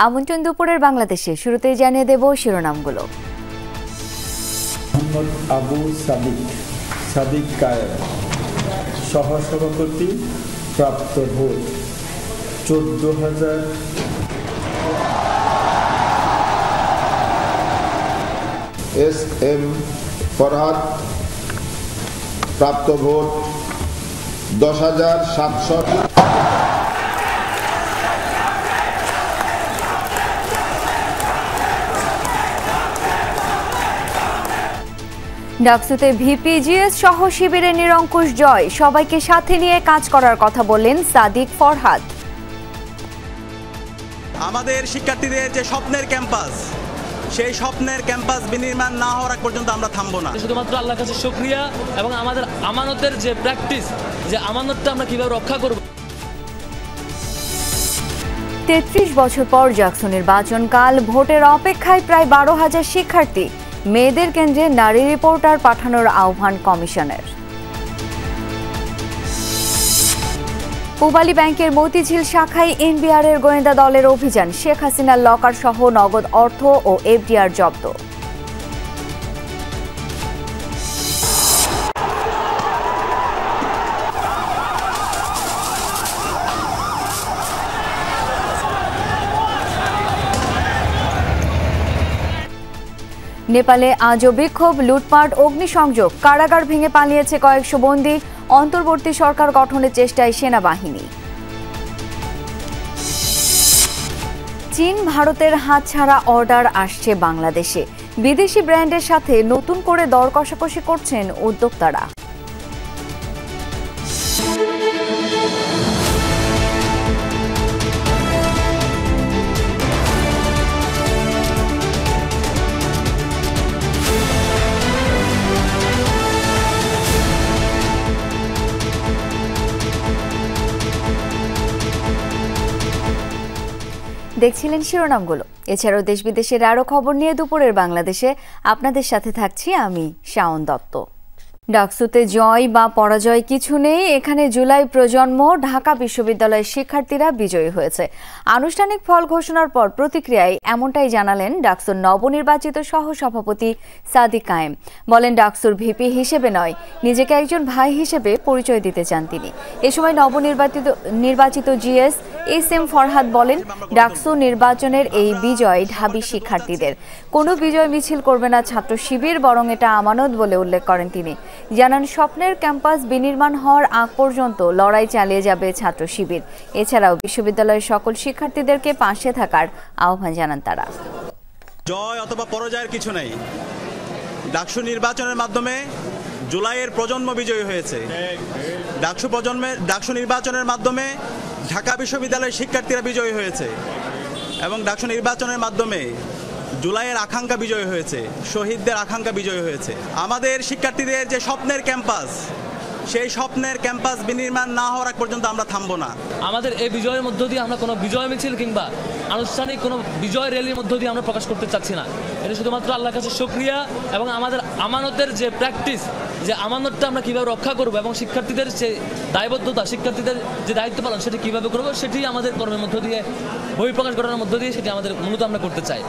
আমন্ত্রণ দুপুরের বাংলাদেশে। শুরুতেই জানিয়ে দেব শিরোনামগুলো। মোহাম্মদ আবু সাদিক কায়েম, সহসভাপতি, প্রাপ্ত ভোট 14,000। এস.এম. ফরহাদ, প্রাপ্ত ভোট 10,700। ডাকসুতে ভিপিজিএস সহ শিবিরের নিরঙ্কুশ জয়, সবাইকে সাথে নিয়ে কাজ করার কথা বললেন সাদিক ফরহাদ। আমাদের শিক্ষার্থীদের যে স্বপ্নের ক্যাম্পাস, সেই স্বপ্নের ক্যাম্পাস বিনির্মাণ না হওয়ার আগ পর্যন্ত আমরা থামবো না। শুধুমাত্র আল্লাহর কাছে শুকরিয়া এবং আমাদের আমানতের যে প্র্যাকটিস, যে আমানতটা আমরা কিভাবে রক্ষা করব। 33 বছর পর ডাকসু নির্বাচনকাল, ভোটের অপেক্ষায় প্রায় 12,000 শিক্ষার্থী। মেয়েদের কেন্দ্রে নারী রিপোর্টার পাঠানোর আহ্বান কমিশনের। পূবালী ব্যাংকের মতিঝিল শাখায় এনবিআরের গোয়েন্দা দলের অভিযান, শেখ হাসিনার লকার সহ নগদ অর্থ ও এফডিআর জব্দ। নেপালে আজও বিক্ষোভ, লুটপাট, অগ্নিসংযোগ, কারাগার ভেঙে পালিয়েছে কয়েকশো বন্দী। অন্তর্বর্তী সরকার গঠনের চেষ্টায় সেনাবাহিনী। চীন ভারতের হাতছাড়া অর্ডার আসছে বাংলাদেশে। বিদেশি ব্র্যান্ডের সাথে নতুন করে দর কষাকষি করছেন উদ্যোক্তারা। দেখছিলেন শিরোনামগুলো। এছাড়াও দেশ বিদেশের আরও খবর নিয়ে দুপুরের বাংলাদেশে আপনাদের সাথে থাকছি আমি শাওন দত্ত। ডাকসুতে জয় বা পরাজয় কিছু নেই, এখানে জুলাই প্রজন্ম। ঢাকা বিশ্ববিদ্যালয়ের শিক্ষার্থীরা বিজয়ী হয়েছে। আনুষ্ঠানিক ফল ঘোষণার পর প্রতিক্রিয়ায় এমনটাই জানালেন ডাকসুর নবনির্বাচিত সহসভাপতি সাদিক কায়েম। বলেন, ডাকসুর ভিপি হিসেবে নয়, নিজেকে একজন ভাই হিসেবে পরিচয় দিতে চান তিনি। এ সময় নবনির্বাচিত জিএস এস.এম. ফরহাদ বলেন, ডাকসু নির্বাচনের এই বিজয় ঢাবি শিক্ষার্থীদের। কোনো বিজয় মিছিল করবে না ছাত্র শিবির, বরং এটা আমানত বলে উল্লেখ করেন তিনি। জানান, স্বপ্নের ক্যাম্পাস বিনির্মাণ হওয়ার আগ পর্যন্ত লড়াই চালিয়ে যাবে ছাত্র শিবির। এছাড়াও বিশ্ববিদ্যালয়ের সকল শিক্ষার্থীদেরকে পাশে থাকার আহ্বান জানান তারা। জয় অথবা পরাজয়ের কিছু নেই। ডাকসু নির্বাচনের মাধ্যমে জুলাইয়ের প্রজন্ম বিজয়ী হয়েছে। ডাকসু নির্বাচনের মাধ্যমে ঢাকা বিশ্ববিদ্যালয়ের শিক্ষার্থীরা বিজয়ী হয়েছে এবং ডাকসু নির্বাচনের মাধ্যমে জুলাইয়ের আকাঙ্ক্ষা বিজয় হয়েছে, শহীদদের আকাঙ্ক্ষা বিজয় হয়েছে। আমাদের শিক্ষার্থীদের যে স্বপ্নের ক্যাম্পাস, সেই স্বপ্নের ক্যাম্পাস বিনির্মাণ না হওয়ার আগ পর্যন্ত আমরা থামবো না। আমাদের এই বিজয়ের মধ্য দিয়ে আমরা কোনো বিজয় মিছিল কিংবা আনুষ্ঠানিক কোনো বিজয় র্যালির মধ্য দিয়ে আমরা প্রকাশ করতে চাচ্ছি না। এটা শুধুমাত্র আল্লাহর কাছে শুকরিয়া এবং আমাদের আমানতের যে প্র্যাকটিস, যে আমানতটা আমরা কীভাবে রক্ষা করব এবং শিক্ষার্থীদের যে দায়বদ্ধতা, শিক্ষার্থীদের যে দায়িত্ব পালন, সেটি কীভাবে করবো, সেটি আমাদের কর্মের মধ্য দিয়ে, বহিঃপ্রকাশ ঘটানোর মধ্য দিয়ে সেটি আমাদের মূলত আমরা করতে চাই।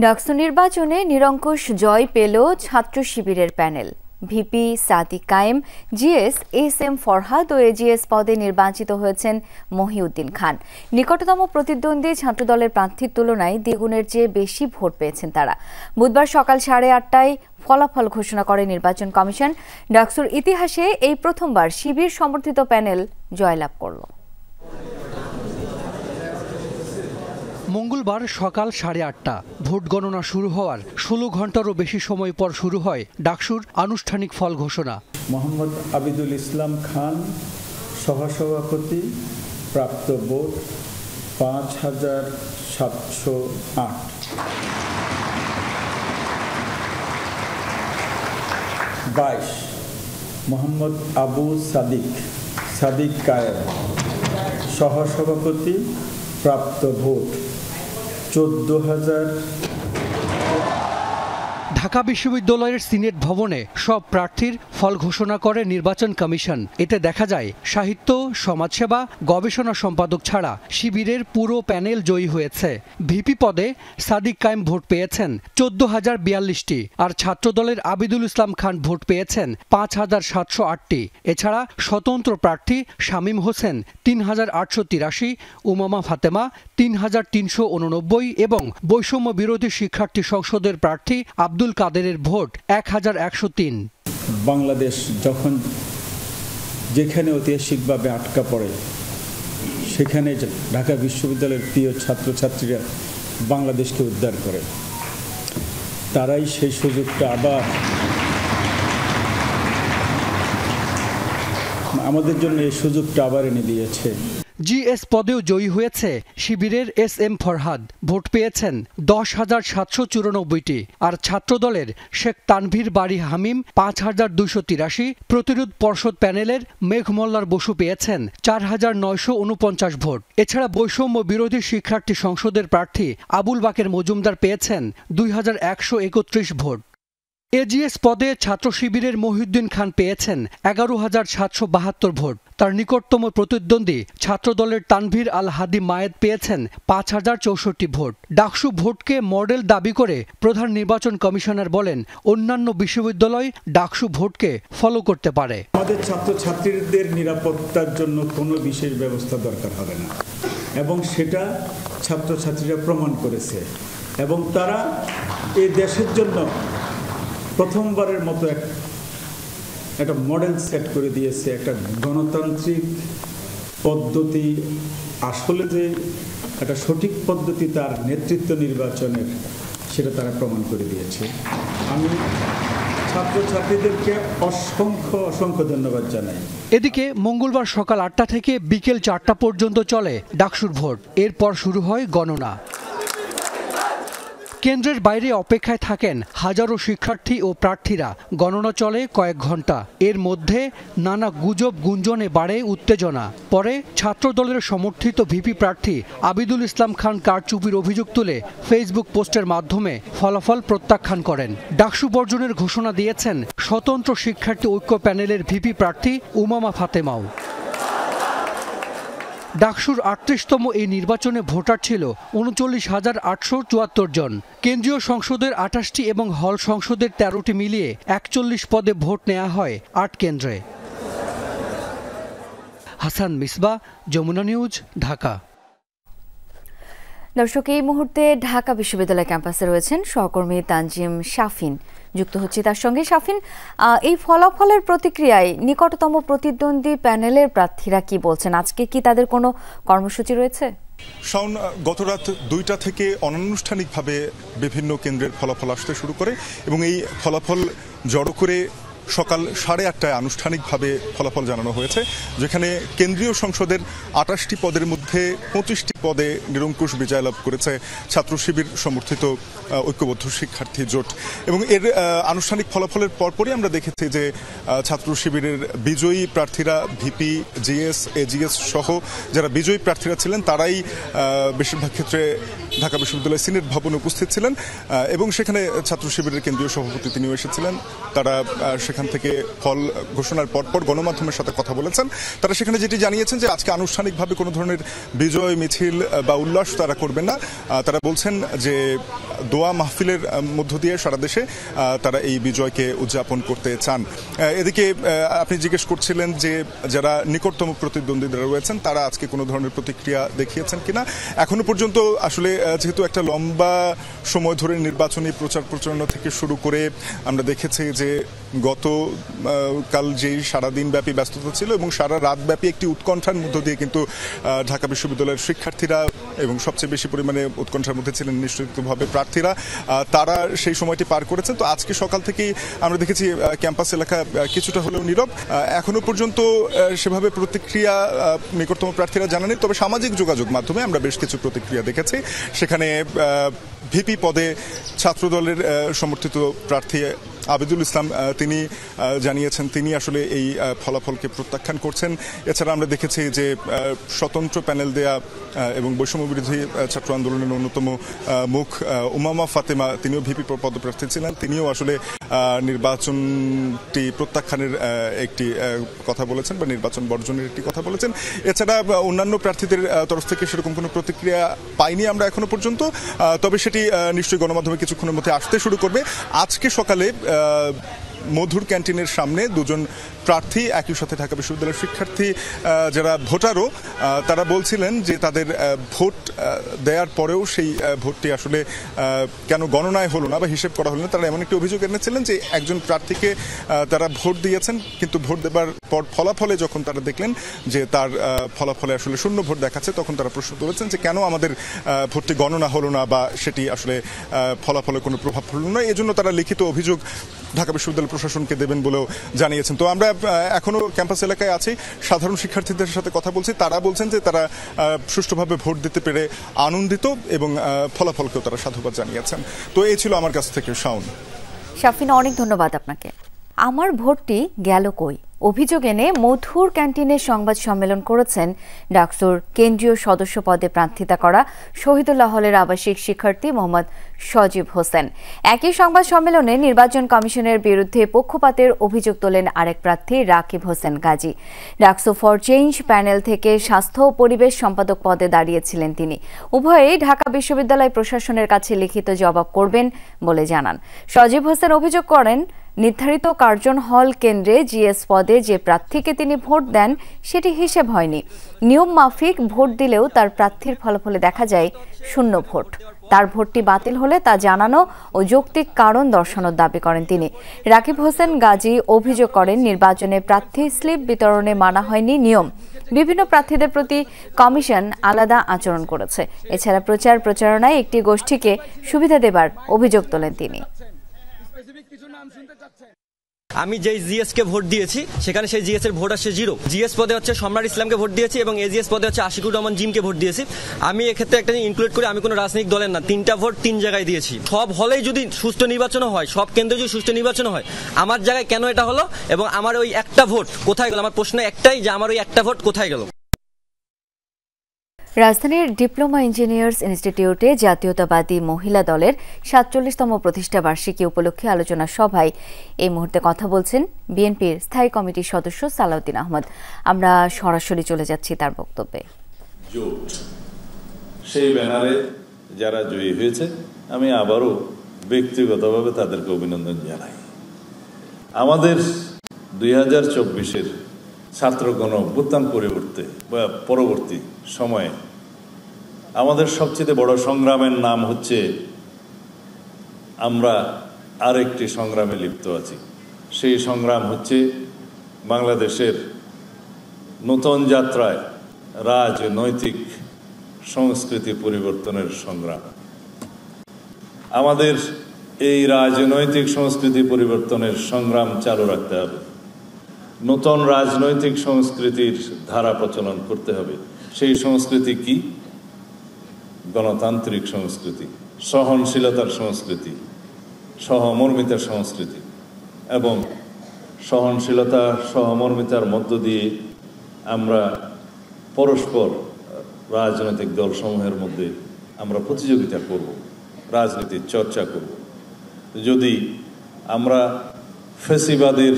ডাকসু নির্বাচনে নিরঙ্কুশ জয় পেল ছাত্র শিবিরের প্যানেল। ভিপি সাদিক কায়েম, জিএস এস.এম. ফরহাদ ও এজিএস পদে নির্বাচিত হয়েছেন মহিউদ্দিন খান। নিকটতম প্রতিদ্বন্দ্বী ছাত্রদলের প্রার্থীর তুলনায় দ্বিগুণের চেয়ে বেশি ভোট পেয়েছেন তারা। বুধবার সকাল 8:30টায় ফলাফল ঘোষণা করে নির্বাচন কমিশন। ডাকসুর ইতিহাসে এই প্রথমবার শিবির সমর্থিত প্যানেল জয়লাভ করল। মঙ্গলবার সকাল 8:30টা ভোট গণনা শুরু হওয়ার 16 ঘন্টারও বেশি সময় পর শুরু হয় ডাকসুর আনুষ্ঠানিক ফল ঘোষণা। মোহাম্মদ আবিদুল ইসলাম খান, সহসভাপতি, প্রাপ্ত ভোট 5,708। মোহাম্মদ আবু সাদিক কায়েম, সহসভাপতি, প্রাপ্ত ভোট 14,000। ঢাকা বিশ্ববিদ্যালয়ের সিনেট ভবনে সব প্রার্থীর ফল ঘোষণা করে নির্বাচন কমিশন। এতে দেখা যায় সাহিত্য, সমাজসেবা, গবেষণা সম্পাদক ছাড়া শিবিরের পুরো প্যানেল জয়ী হয়েছে। ভিপি পদে সাদিক কায়েম ভোট পেয়েছেন 14,042টি, আর ছাত্রদলের আবিদুল ইসলাম খান ভোট পেয়েছেন 5,708টি। এছাড়া স্বতন্ত্র প্রার্থী শামীম হোসেন 3,883, উমামা ফাতেমা 3,389 এবং বৈষম্য বিরোধী শিক্ষার্থী সংসদের প্রার্থী আব্দুল কাদেরের ভোট 1,103। বাংলাদেশ যখন যেখানে ঐতিহাসিকভাবে আটকা পড়ে, সেখানে ঢাকা বিশ্ববিদ্যালয়ের প্রিয় ছাত্রছাত্রীরা বাংলাদেশকে উদ্ধার করে। তারাই সেই সুযোগটা আবার আমাদের জন্য এই সুযোগটা আবার এনে দিয়েছে। জিএস পদেও জয়ী হয়েছে শিবিরের SM ফরহাদ, ভোট পেয়েছেন 10,794টি, আর ছাত্রদলের শেখ তানভীর বাড়ি হামিম 5,283, প্রতিরোধ পর্ষদ প্যানেলের মেঘমল্লার বসু পেয়েছেন 4,949 ভোট। এছাড়া বৈষম্য বিরোধী শিক্ষার্থী সংসদের প্রার্থী আবুল বাকের মজুমদার পেয়েছেন 2,131 ভোট। এজিএস পদে ছাত্র শিবিরের মহিউদ্দিন খান পেয়েছেন 11,772 ভোট। তার নিকটতম প্রতিদ্বন্দ্বী ছাত্রদলের তানভীর আল হাদি মায়েদ পেয়েছেন 5,064 ভোট। ডাকসু ভোটকে মডেল দাবি করে প্রধান নির্বাচন কমিশনার বলেন, অন্যান্য বিশ্ববিদ্যালয় ডাকসু ভোটকে ফলো করতে পারে। আমাদের ছাত্রছাত্রীদের নিরাপত্তার জন্য কোনো বিশেষ ব্যবস্থা দরকার হবে না, এবং সেটা ছাত্রছাত্রীরা প্রমাণ করেছে, এবং তারা এই দেশের জন্য প্রথমবারের মতো একটা মডেল সেট করে দিয়েছে। একটা গণতান্ত্রিক পদ্ধতি, আসলে যে একটা সঠিক পদ্ধতি তার নেতৃত্ব নির্বাচনের, সেটা তারা প্রমাণ করে দিয়েছে। আমি ছাত্রছাত্রীদেরকে অসংখ্য ধন্যবাদ জানাই। এদিকে মঙ্গলবার সকাল 8টা থেকে বিকেল 4টা পর্যন্ত চলে ডাকসুর ভোট। এরপর শুরু হয় গণনা। কেন্দ্রের বাইরে অপেক্ষায় থাকেন হাজারো শিক্ষার্থী ও প্রার্থীরা। গণনা চলে কয়েক ঘন্টা। এর মধ্যে নানা গুজব গুঞ্জনে বাড়ে উত্তেজনা। পরে ছাত্রদলের সমর্থিত ভিপি প্রার্থী আবিদুল ইসলাম খান কারচুপির অভিযোগ তুলে ফেসবুক পোস্টের মাধ্যমে ফলাফল প্রত্যাখ্যান করেন। ডাকসু বর্জনের ঘোষণা দিয়েছেন স্বতন্ত্র শিক্ষার্থী ঐক্য প্যানেলের ভিপি প্রার্থী উমামা ফাতেমাও। ডাকসুর 38তম এই নির্বাচনে ভোটার ছিল 39,874 জন। কেন্দ্রীয় সংসদের 28টি এবং হল সংসদের 13টি মিলিয়ে 41 পদে ভোট নেওয়া হয় 8 কেন্দ্রে। হাসান মিসবা, যমুনা নিউজ, ঢাকা। দর্শক, এই মুহূর্তে ঢাকা বিশ্ববিদ্যালয় ক্যাম্পাসে রয়েছেন সহকর্মী তানজিম শাফিন, যুক্ত হচ্ছে তার সঙ্গে। শাফিন, এই ফলাফলের প্রতিক্রিয়ায় নিকটতম প্রতিদ্বন্দ্বী প্যানেলের প্রার্থীরা কি বলছেন? আজকে কি তাদের কোনো কর্মসূচি রয়েছে? শাওন, গত রাত 2টা থেকে অনানুষ্ঠানিকভাবে বিভিন্ন কেন্দ্রের ফলাফল আসতে শুরু করে, এবং এই ফলাফল জড়ো করে সকাল 8:30টায় আনুষ্ঠানিকভাবে ফলাফল জানানো হয়েছে, যেখানে কেন্দ্রীয় সংসদের 28টি পদের মধ্যে 25টি পদে নিরঙ্কুশ বিজয় লাভ করেছে ছাত্র শিবির সমর্থিত ঐক্যবদ্ধ শিক্ষার্থী জোট। এবং এর আনুষ্ঠানিক ফলাফলের পরপরই আমরা দেখেছি যে ছাত্র শিবিরের বিজয়ী প্রার্থীরা ভিপি, জিএস, এজিএস সহ যারা বিজয়ী প্রার্থীরা ছিলেন তারাই বেশিরভাগ ক্ষেত্রে ঢাকা বিশ্ববিদ্যালয় সিনেট ভবনে উপস্থিত ছিলেন, এবং সেখানে ছাত্র শিবিরের কেন্দ্রীয় সভাপতি তিনিও এসেছিলেন। তারা সেখান থেকে ফল ঘোষণার পরপর গণমাধ্যমের সাথে কথা বলেছেন। তারা সেখানে যেটি জানিয়েছেন যে আজকে আনুষ্ঠানিকভাবে কোনো ধরনের বিজয় মিছিল বা উল্লাস তারা করবেন না। তারা বলছেন যে দোয়া মাহফিলের মধ্য দিয়ে সারা দেশে তারা এই বিজয়কে উদযাপন করতে চান। এদিকে আপনি জিজ্ঞেস করছিলেন যে যারা নিকটতম প্রতিদ্বন্দ্বীরা রয়েছেন তারা আজকে কোনো ধরনের প্রতিক্রিয়া দেখিয়েছেন কিনা। এখনো পর্যন্ত আসলে যেহেতু একটা লম্বা সময় ধরে নির্বাচনী প্রচার প্রচারণা থেকে শুরু করে আমরা দেখেছি যে গতকাল যেই সারাদিন ব্যাপী ব্যস্ততা ছিল এবং সারা রাত ব্যাপী একটি উৎকণ্ঠার মধ্য দিয়ে কিন্তু ঢাকা বিশ্ববিদ্যালয়ের শিক্ষার্থীরা, এবং সবচেয়ে বেশি পরিমাণে উৎকণ্ঠার মধ্যে ছিলেন নিশ্চিতভাবে প্রার্থীরা, তারা সেই সময়টি পার করেছেন। তো আজকে সকাল থেকেই আমরা দেখেছি ক্যাম্পাস এলাকা কিছুটা হলেও নীরব। এখনো পর্যন্ত সেভাবে প্রতিক্রিয়া নিকটতম প্রার্থীরা জানাননি, তবে সামাজিক যোগাযোগ মাধ্যমে আমরা বেশ কিছু প্রতিক্রিয়া দেখেছি। সেখানে ভিপি পদে ছাত্রদলের সমর্থিত প্রার্থী আবিদুল ইসলাম তিনি জানিয়েছেন তিনি আসলে এই ফলাফলকে প্রত্যাখ্যান করছেন। এছাড়া আমরা দেখেছি যে স্বতন্ত্র প্যানেল দেয়া এবং বৈষম্য বিরোধী ছাত্র আন্দোলনের অন্যতম মুখ উমামা ফাতেমা, তিনিও ভিপি পদপ্রার্থী ছিলেন, তিনিও আসলে নির্বাচনটি প্রত্যাখ্যানের একটি কথা বলেছেন বা নির্বাচন বর্জনের একটি কথা বলেছেন। এছাড়া অন্যান্য প্রার্থীদের তরফ থেকে সেরকম কোনো প্রতিক্রিয়া পাইনি আমরা এখনো পর্যন্ত, তবে সেটি নিশ্চয়ই গণমাধ্যমে কিছুক্ষণের মধ্যে আসতে শুরু করবে। আজকে সকালে মধুর ক্যান্টিনের সামনে দুজন প্রার্থী, একই সাথে ঢাকা বিশ্ববিদ্যালয়ের শিক্ষার্থী যারা ভোটারও, তারা বলছিলেন যে তাদের ভোট দেওয়ার পরেও সেই ভোটটি আসলে কেন গণনায় হলো না বা হিসেব করা হলো না। তারা এমন একটি অভিযোগ এনেছিলেন যে একজন প্রার্থীকে তারা ভোট দিয়েছেন, কিন্তু ভোট দেবার পর ফলাফলে যখন তারা দেখলেন যে তার ফলাফলে আসলে শূন্য ভোট দেখাচ্ছে, তখন তারা প্রশ্ন তুলেছেন যে কেন আমাদের ভোটটি গণনা হলো না বা সেটি আসলে ফলাফলে কোনো প্রভাব ফেলল না। এজন্য তারা লিখিত অভিযোগ ঢাকা বিশ্ববিদ্যালয় প্রশাসনকে দেবেন বলেও জানিয়েছেন। তো আমরা এখনো ক্যাম্পাস এলাকায় আছি, সাধারণ শিক্ষার্থীদের সাথে কথা বলছি, তারা বলছেন যে তারা সুষ্ঠুভাবে ভোট দিতে পেরে আনন্দিত এবং ফলাফলকেও তারা সাধুবাদ জানিয়েছেন। তো এই ছিল আমার কাছ থেকে শাওন। শাফিন, অনেক ধন্যবাদ আপনাকে। আমার ভোটটি গেল কই অভিযোগ এনে মধুর ক্যান্টিনে সংবাদ সম্মেলন করেছেন ডাকসুর কেন্দ্রীয় সদস্য পদে প্রার্থিতা করা শহীদুল্লাহ হলের আবাসিক শিক্ষার্থী মোহাম্মদ সজীব হোসেন। একই সংবাদ সম্মেলনে নির্বাচন কমিশনের বিরুদ্ধে পক্ষপাতের অভিযোগ তোলেন আরেক প্রার্থী Rakib Hossain Gazi. DUCSU for change panel থেকে স্বাস্থ্য ও পরিবেশ সম্পাদক পদে দাঁড়িয়েছিলেন তিনি। উভয়েই ঢাকা বিশ্ববিদ্যালয় প্রশাসনের কাছে লিখিত জবাব করবেন বলে জানান। সজীব হোসেন অভিযোগ করেন, নির্ধারিত কার্জন হল কেন্দ্রে জিএস পদে যে প্রার্থীকে তিনি ভোট দেন সেটি হিসেব হয়নি। নিয়ম মাফিক ভোট দিলেও তার প্রার্থীর ফলাফলে দেখা যায় শূন্য ভোট। তার ভোটটি বাতিল হলে তা জানানো ও যৌক্তিক কারণ দর্শানোর দাবি করেন তিনি। রাকিব হোসেন গাজী অভিযোগ করেন, নির্বাচনে প্রার্থী স্লিপ বিতরণে মানা হয়নি নিয়ম। বিভিন্ন প্রার্থীদের প্রতি কমিশন আলাদা আচরণ করেছে। এছাড়া প্রচারণায় একটি গোষ্ঠীকে সুবিধা দেবার অভিযোগ তোলেন তিনি। আমি যেই জিএস কে ভোট দিয়েছি সেখানে সেই জিএস এর ভোট আসছে 0। জিএস পদে হচ্ছে সম্রাট ইসলামকে ভোট দিয়েছি এবং এজিএস পদে হচ্ছে আশিকুর রহমান জিমকে ভোট দিয়েছি। আমি এক্ষেত্রে একটা ইনক্লুড করে আমি কোনো রাজনৈতিক দলের না, 3টা ভোট 3 জায়গায় দিয়েছি। সব হলেই যদি সুষ্ঠু নির্বাচন হয়, সব কেন্দ্রে যদি সুষ্ঠু নির্বাচন হয়, আমার জায়গায় কেন এটা হলো এবং আমার ওই একটা ভোট কোথায় গেল? আমার প্রশ্ন একটাই যে আমার ওই একটা ভোট কোথায় গেল? রাজধানীর ডিপ্লোমা ইঞ্জিনিয়ার্স ইনস্টিটিউটে জাতীয়তাবাদী মহিলা দলের 47তম প্রতিষ্ঠা বার্ষিকী উপলক্ষে আলোচনা সভায় এই মুহূর্তে কথা বলছেন বিএনপির স্থায়ী কমিটির সদস্য সালাউদ্দিন আহমদ। আমরা সরাসরি চলে যাচ্ছি তার বক্তব্যে। জোট সেই ব্যানারে যারা জয়ী হয়েছে, আমি আবারও ব্যক্তিগতভাবে তাদেরকে অভিনন্দন জানাই। আমাদের 2024-এর ছাত্র গণ অভ্যুত্থান পরবর্তী সময়ে আমাদের সবচেয়ে বড় সংগ্রামের নাম হচ্ছে, আমরা আরেকটি সংগ্রামে লিপ্ত আছি। সেই সংগ্রাম হচ্ছে বাংলাদেশের নতুন যাত্রায় রাজনৈতিক সংস্কৃতি পরিবর্তনের সংগ্রাম। আমাদের এই রাজনৈতিক সংস্কৃতি পরিবর্তনের সংগ্রাম চালু রাখতে হবে। নতুন রাজনৈতিক সংস্কৃতির ধারা প্রচলন করতে হবে। সেই সংস্কৃতি কি? গণতান্ত্রিক সংস্কৃতি, সহনশীলতার সংস্কৃতি, সহমর্মিতার সংস্কৃতি। এবং সহনশীলতা, সহমর্মিতার মধ্য দিয়ে আমরা পরস্পর রাজনৈতিক দলসমূহের মধ্যে আমরা প্রতিযোগিতা করব, রাজনীতির চর্চা করব। যদি আমরা ফ্যাসিবাদের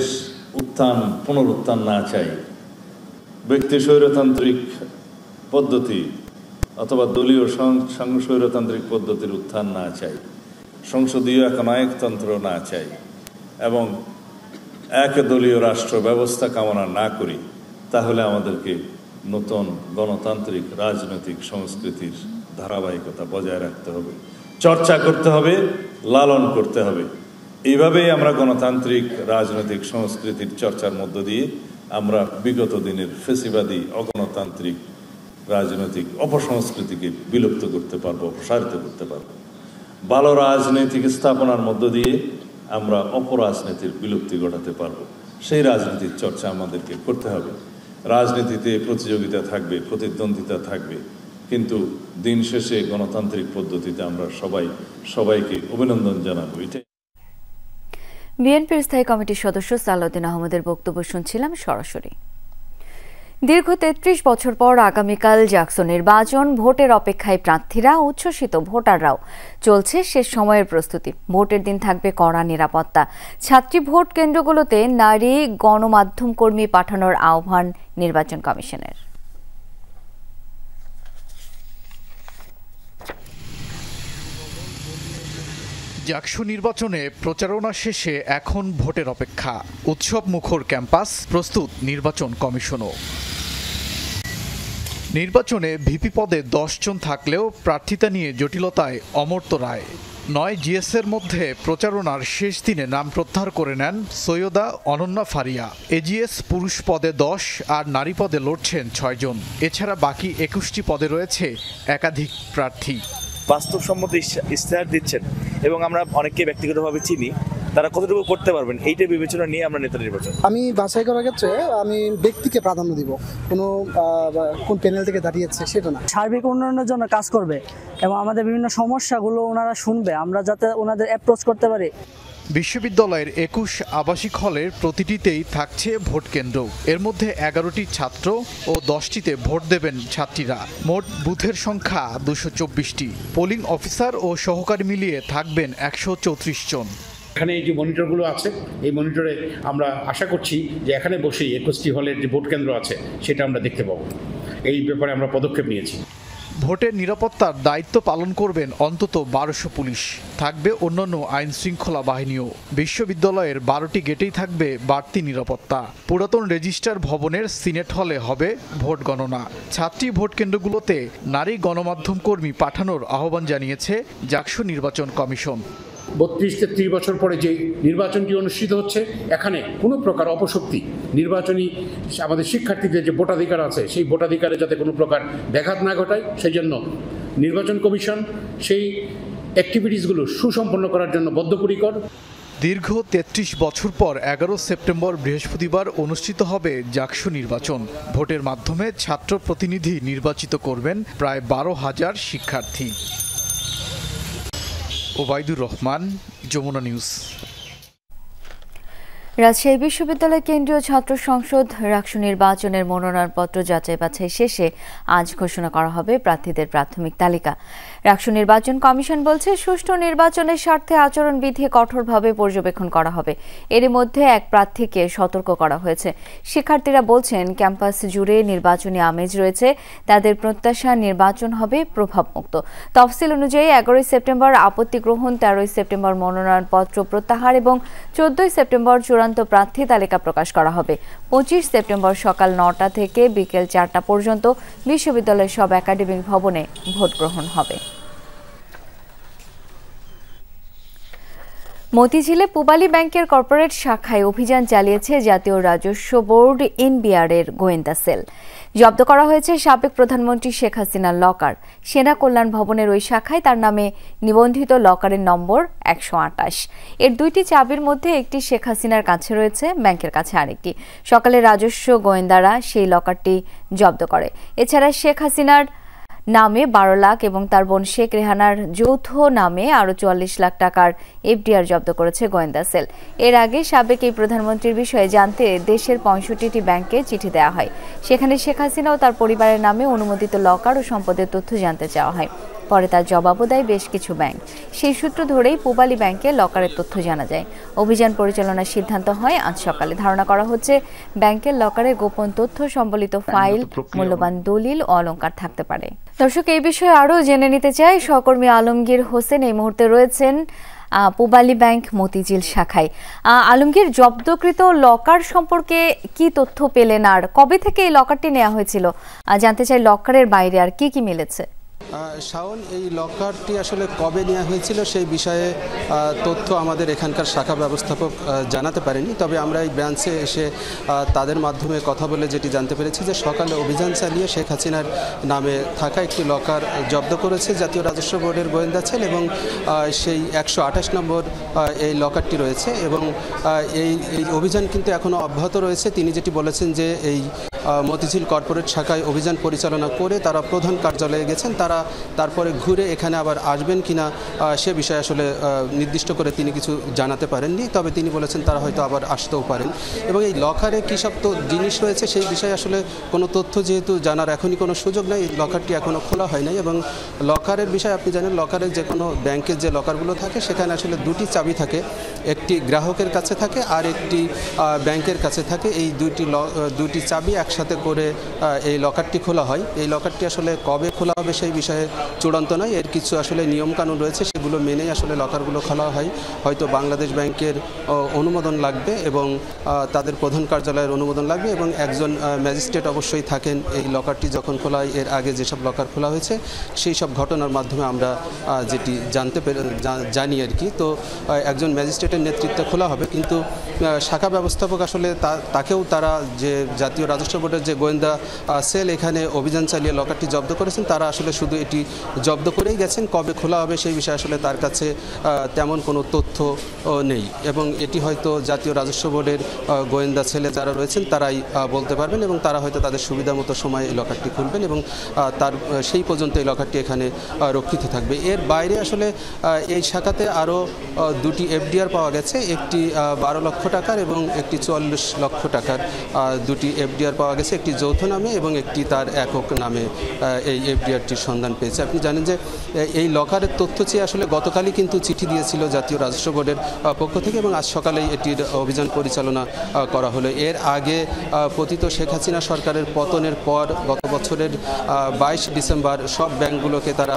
পুনরুত্থান না চাই, ব্যক্তি স্বৈরতান্ত্রিক পদ্ধতি অথবা দলীয় স্বৈরতান্ত্রিক পদ্ধতির উত্থান না চাই, সংসদীয় একনায়কতন্ত্র না চাই এবং একদলীয় রাষ্ট্র ব্যবস্থা কামনা না করি, তাহলে আমাদেরকে নতুন গণতান্ত্রিক রাজনৈতিক সংস্কৃতির ধারাবাহিকতা বজায় রাখতে হবে, চর্চা করতে হবে, লালন করতে হবে। এইভাবেই আমরা গণতান্ত্রিক রাজনৈতিক সংস্কৃতির চর্চার মধ্য দিয়ে আমরা বিগত দিনের ফ্যাসিবাদী অগণতান্ত্রিক রাজনৈতিক অপসংস্কৃতিকে বিলুপ্ত করতে পারবো, প্রসারিত করতে পারবো। ভালো রাজনৈতিক স্থাপনার মধ্য দিয়ে আমরা অপরাজনীতির বিলুপ্তি ঘটাতে পারবো। সেই রাজনীতির চর্চা আমাদেরকে করতে হবে। রাজনীতিতে প্রতিযোগিতা থাকবে, প্রতিদ্বন্দ্বিতা থাকবে, কিন্তু দিন শেষে গণতান্ত্রিক পদ্ধতিতে আমরা সবাইকে অভিনন্দন জানাবো। এটাই বিএনপির স্থায়ী কমিটির সদস্য সালাউদ্দিন আহমদের বক্তব্য শুনছিলাম সরাসরি। দীর্ঘ ৩৩ বছর পর আগামীকাল জাকসু নির্বাচন, ভোটের অপেক্ষায় প্রার্থীরা, উচ্ছ্বসিত ভোটাররাও। চলছে শেষ সময়ের প্রস্তুতি। ভোটের দিন থাকবে কড়া নিরাপত্তা। ছাত্রী ভোট কেন্দ্রগুলোতে নারী গণমাধ্যম কর্মী পাঠানোর আহ্বান নির্বাচন কমিশনের। জাকসু নির্বাচনে প্রচারণা শেষে এখন ভোটের অপেক্ষা। উৎসব মুখর ক্যাম্পাস, প্রস্তুত নির্বাচন কমিশনও। নির্বাচনে ভিপি পদে 10 জন থাকলেও প্রার্থিতা নিয়ে জটিলতায় অমর্ত্য রায়। 9 জিএসের মধ্যে প্রচারণার শেষ দিনে নাম প্রত্যাহার করে নেন সৈয়দা অনন্যা ফারিয়া। এজিএস পুরুষ পদে 10 আর নারী পদে লড়ছেন 6 জন। এছাড়া বাকি 21টি পদে রয়েছে একাধিক প্রার্থী। বাস্তবসম্মত ইশতেহার দিচ্ছেন এবং আমরা অনেককে ব্যক্তিগতভাবে চিনি, তারা কতটুকু করতে পারবেন এইটা বিবেচনা নিয়ে আমরা নেতা নির্বাচন। আমি বাছাই করার ক্ষেত্রে আমি ব্যক্তিকে প্রাধান্য দিব, কোন প্যানেল থেকে দাঁড়িয়েছে সেটা না। সার্বিক উন্নয়নের জন্য কাজ করবে এবং আমাদের বিভিন্ন সমস্যাগুলো ওনারা শুনবে, আমরা যাতে ওনাদের অ্যাপ্রোচ করতে পারি। বিশ্ববিদ্যালয়ের 21 আবাসিক হলের প্রতিটিতেই থাকছে ভোট কেন্দ্র। এর মধ্যে 11টি ছাত্র ও 10টিতে ভোট দেবেন ছাত্রীরা। মোট বুথের সংখ্যা 224টি। পোলিং অফিসার ও সহকারী মিলিয়ে থাকবেন 134 জন। এখানে এই যে মনিটরগুলো আছে, এই মনিটরে আমরা আশা করছি যে এখানে বসেই 21টি হলের যে ভোট কেন্দ্র আছে সেটা আমরা দেখতে পাবো। এই ব্যাপারে আমরা পদক্ষেপ নিয়েছি। ভোটের নিরাপত্তার দায়িত্ব পালন করবেন অন্তত 1200 পুলিশ। থাকবে অন্যান্য আইন শৃঙ্খলা বাহিনীও। বিশ্ববিদ্যালয়ের 12টি গেটেই থাকবে বাড়তি নিরাপত্তা। পুরাতন রেজিস্ট্রার ভবনের সিনেট হলে হবে ভোট গণনা। ছাত্রী ভোট কেন্দ্রগুলোতে নারী গণমাধ্যম কর্মী পাঠানোর আহ্বান জানিয়েছে জাকসু নির্বাচন কমিশন। 32-33 বছর পরে যে নির্বাচনটি অনুষ্ঠিত হচ্ছে, এখানে কোনো প্রকার অপশক্তি নির্বাচনী আমাদের শিক্ষার্থীদের যে ভোটাধিকার আছে সেই ভোটাধিকারে যাতে কোনো প্রকার ব্যাঘাত না ঘটায়, সেই জন্য নির্বাচন কমিশন সেই অ্যাক্টিভিটিসগুলো সুসম্পন্ন করার জন্য বদ্ধপরিকর। দীর্ঘ 33 বছর পর 11 সেপ্টেম্বর বৃহস্পতিবার অনুষ্ঠিত হবে জাকসু নির্বাচন। ভোটের মাধ্যমে ছাত্র প্রতিনিধি নির্বাচিত করবেন প্রায় 12,000 শিক্ষার্থী। ওবায়দুর রহমান, যমুনা নিউজ। রাজশাহী বিশ্ববিদ্যালয় কেন্দ্রীয় ছাত্র সংসদ জাকসু নির্বাচনের মনোনয়নপত্র যাচাই বাছাই শেষে আজ ঘোষণা করা হবে প্রার্থীদের প্রাথমিক তালিকা। জাকসু নির্বাচন কমিশন বলছে, সুষ্ঠু নির্বাচনের স্বার্থে আচরণবিধি কঠোরভাবে পর্যবেক্ষণ করা হবে। এর মধ্যে এক প্রার্থীকে সতর্ক করা হয়েছে। শিক্ষার্থীরা বলছেন, ক্যাম্পাস জুড়ে নির্বাচনী আমেজ রয়েছে। তাদের প্রত্যাশা নির্বাচন হবে প্রভাবমুক্ত। তফসিল অনুযায়ী 11 সেপ্টেম্বর আপত্তি গ্রহণ, 13 সেপ্টেম্বর মনোনয়নপত্র প্রত্যাহার এবং 14 সেপ্টেম্বর চূড়ান্ত প্রার্থী তালিকা প্রকাশ করা হবে। 25 সেপ্টেম্বর সকাল 9টা থেকে বিকেল 4টা পর্যন্ত বিশ্ববিদ্যালয়ের সব একাডেমিক ভবনে ভোট গ্রহণ হবে। মতিঝিলে পূবালী ব্যাংকের কর্পোরেট শাখায় অভিযান চালিয়েছে জাতীয় রাজস্ব বোর্ড এনবিআর এর গোয়েন্দা সেল। জব্দ করা হয়েছে সাবেক প্রধানমন্ত্রী শেখ হাসিনার লকার। সেনা কল্যাণ ভবনের ওই শাখায় তার নামে নিবন্ধিত লকারের নম্বর 128। এর 2টি চাবির মধ্যে একটি শেখ হাসিনার কাছে রয়েছে, ব্যাংকের কাছে আরেকটি। সকালে রাজস্ব গোয়েন্দারা সেই লকারটি জব্দ করে। এছাড়া শেখ হাসিনার নামে 12 লাখ এবং তার বোন শেখ রেহানার যৌথ নামে আরও 44 লাখ টাকার এফডিআর জব্দ করেছে গোয়েন্দা সেল। এর আগে সাবেক এই প্রধানমন্ত্রীর বিষয়ে জানতে দেশের 65টি ব্যাংকে চিঠি দেওয়া হয়। সেখানে শেখ হাসিনা ও তার পরিবারের নামে অনুমোদিত লকার ও সম্পদের তথ্য জানতে চাওয়া হয়। পরে তার জবাবও দেয় বেশ কিছু ব্যাংক। সেই সূত্র ধরেই পূবালী ব্যাংকে লকারের তথ্য জানা যায়। অভিযান পরিচালনার সিদ্ধান্ত হয় আজ সকালে। ধারণা করা হচ্ছে, ব্যাংকের লকারে গোপন তথ্য সম্বলিত ফাইল, মূল্যবান দলিল ও অলংকার থাকতে পারে। দর্শক, এই বিষয়ে আরও জেনে নিতে চাই। সহকর্মী আলমগীর হোসেন এই মুহূর্তে রয়েছেন পূবালী ব্যাংক মতিঝিল শাখায়। আলমগীর, জব্দকৃত লকার সম্পর্কে কি তথ্য পেলেন আর কবে থেকে এই লকারটি নেওয়া হয়েছিল? জানতে চাই লকারের বাইরে আর কি কি মিলেছে। শাওন, এই লকারটি আসলে কবে নেওয়া হয়েছিল সেই বিষয়ে তথ্য আমাদের এখানকার শাখা ব্যবস্থাপক জানাতে পারেনি। তবে আমরা এই ব্রাঞ্চে এসে তাদের মাধ্যমে কথা বলে যেটি জানতে পেরেছি যে সকালে অভিযান চালিয়ে শেখ হাসিনার নামে থাকা একটি লকার জব্দ করেছে জাতীয় রাজস্ব বোর্ডের গোয়েন্দা সেল এবং সেই 128 নম্বর এই লকারটি রয়েছে এবং এই অভিযান কিন্তু এখনও অব্যাহত রয়েছে। তিনি যেটি বলেছেন যে এই মতিঝিল কর্পোরেট শাখায় অভিযান পরিচালনা করে তারা প্রধান কার্যালয়ে গেছেন। তারা তারপরে ঘুরে এখানে আবার আসবেন কিনা সে বিষয়ে আসলে নির্দিষ্ট করে তিনি কিছু জানাতে পারেননি, তবে তিনি বলেছেন তারা হয়তো আবার আসতেও পারেন। এবং এই লকারে কী সব জিনিস রয়েছে সেই বিষয়ে আসলে কোনো তথ্য যেহেতু জানার এখনই কোনো সুযোগ নেই, লকারটি এখনও খোলা হয় নাই। এবং লকারের বিষয়ে আপনি জানেন, লকারে যে কোনো ব্যাংকের যে লকারগুলো থাকে সেখানে আসলে দুটি চাবি থাকে, একটি গ্রাহকের কাছে থাকে আর একটি ব্যাংকের কাছে থাকে। এই দুইটি চাবি একসাথে করে এই লকারটি খোলা হয়। এই লকারটি আসলে কবে খোলা হবে সেই বিষয়ে চূড়ান্ত নয়, এর কিছু আসলে নিয়মকানুন রয়েছে, সেগুলো মেনেই আসলে লকারগুলো খোলা হয়। হয়তো বাংলাদেশ ব্যাংকের অনুমোদন লাগবে এবং তাদের প্রধান কার্যালয়ের অনুমোদন লাগবে এবং একজন ম্যাজিস্ট্রেট অবশ্যই থাকেন এই লকারটি যখন খোলা হয়। এর আগে যেসব লকার খোলা হয়েছে সেই সব ঘটনার মাধ্যমে আমরা যেটি জানি আর কি। তো একজন ম্যাজিস্ট্রেটের নেতৃত্বে খোলা হবে, কিন্তু শাখা ব্যবস্থাপক আসলে তাকেও তারা যে জাতীয় রাজস্ব বোর্ডের যে গোয়েন্দা সেল এখানে অভিযান চালিয়ে লকারটি জব্দ করেছেন, তারা আসলে শুধু এটি জব্দ করেই গেছেন। কবে খোলা হবে সেই বিষয়ে আসলে তার কাছে তেমন কোনো তথ্য নেই এবং এটি হয়তো জাতীয় রাজস্ব বোর্ডের গোয়েন্দা ছেলে যারা রয়েছেন তারাই বলতে পারবেন এবং তারা হয়তো তাদের সুবিধা মতো সময় এই লকারটি খুলবেন এবং তার সেই পর্যন্ত এই লকারটি এখানে রক্ষিত থাকবে। এর বাইরে আসলে এই শাখাতে আরও দুটি এফডিআর পাওয়া গেছে, একটি 12 লক্ষ টাকার এবং একটি 44 লক্ষ টাকার দুটি এফডিআর পাওয়া গেছে, একটি যৌথ নামে এবং একটি তার একক নামে এই এফডিআরটির সন্ধান পেয়েছে। আপনি জানেন যে এই লকারের তথ্য চেয়ে আসলে গতকালই কিন্তু চিঠি দিয়েছিল জাতীয় রাজস্ব বোর্ডের পক্ষ থেকে এবং আজ সকালেই এটির অভিযান পরিচালনা করা হলো। এর আগে পতিত শেখ হাসিনা সরকারের পতনের পর গত বছরের 22 ডিসেম্বর সব ব্যাংকগুলোকে তারা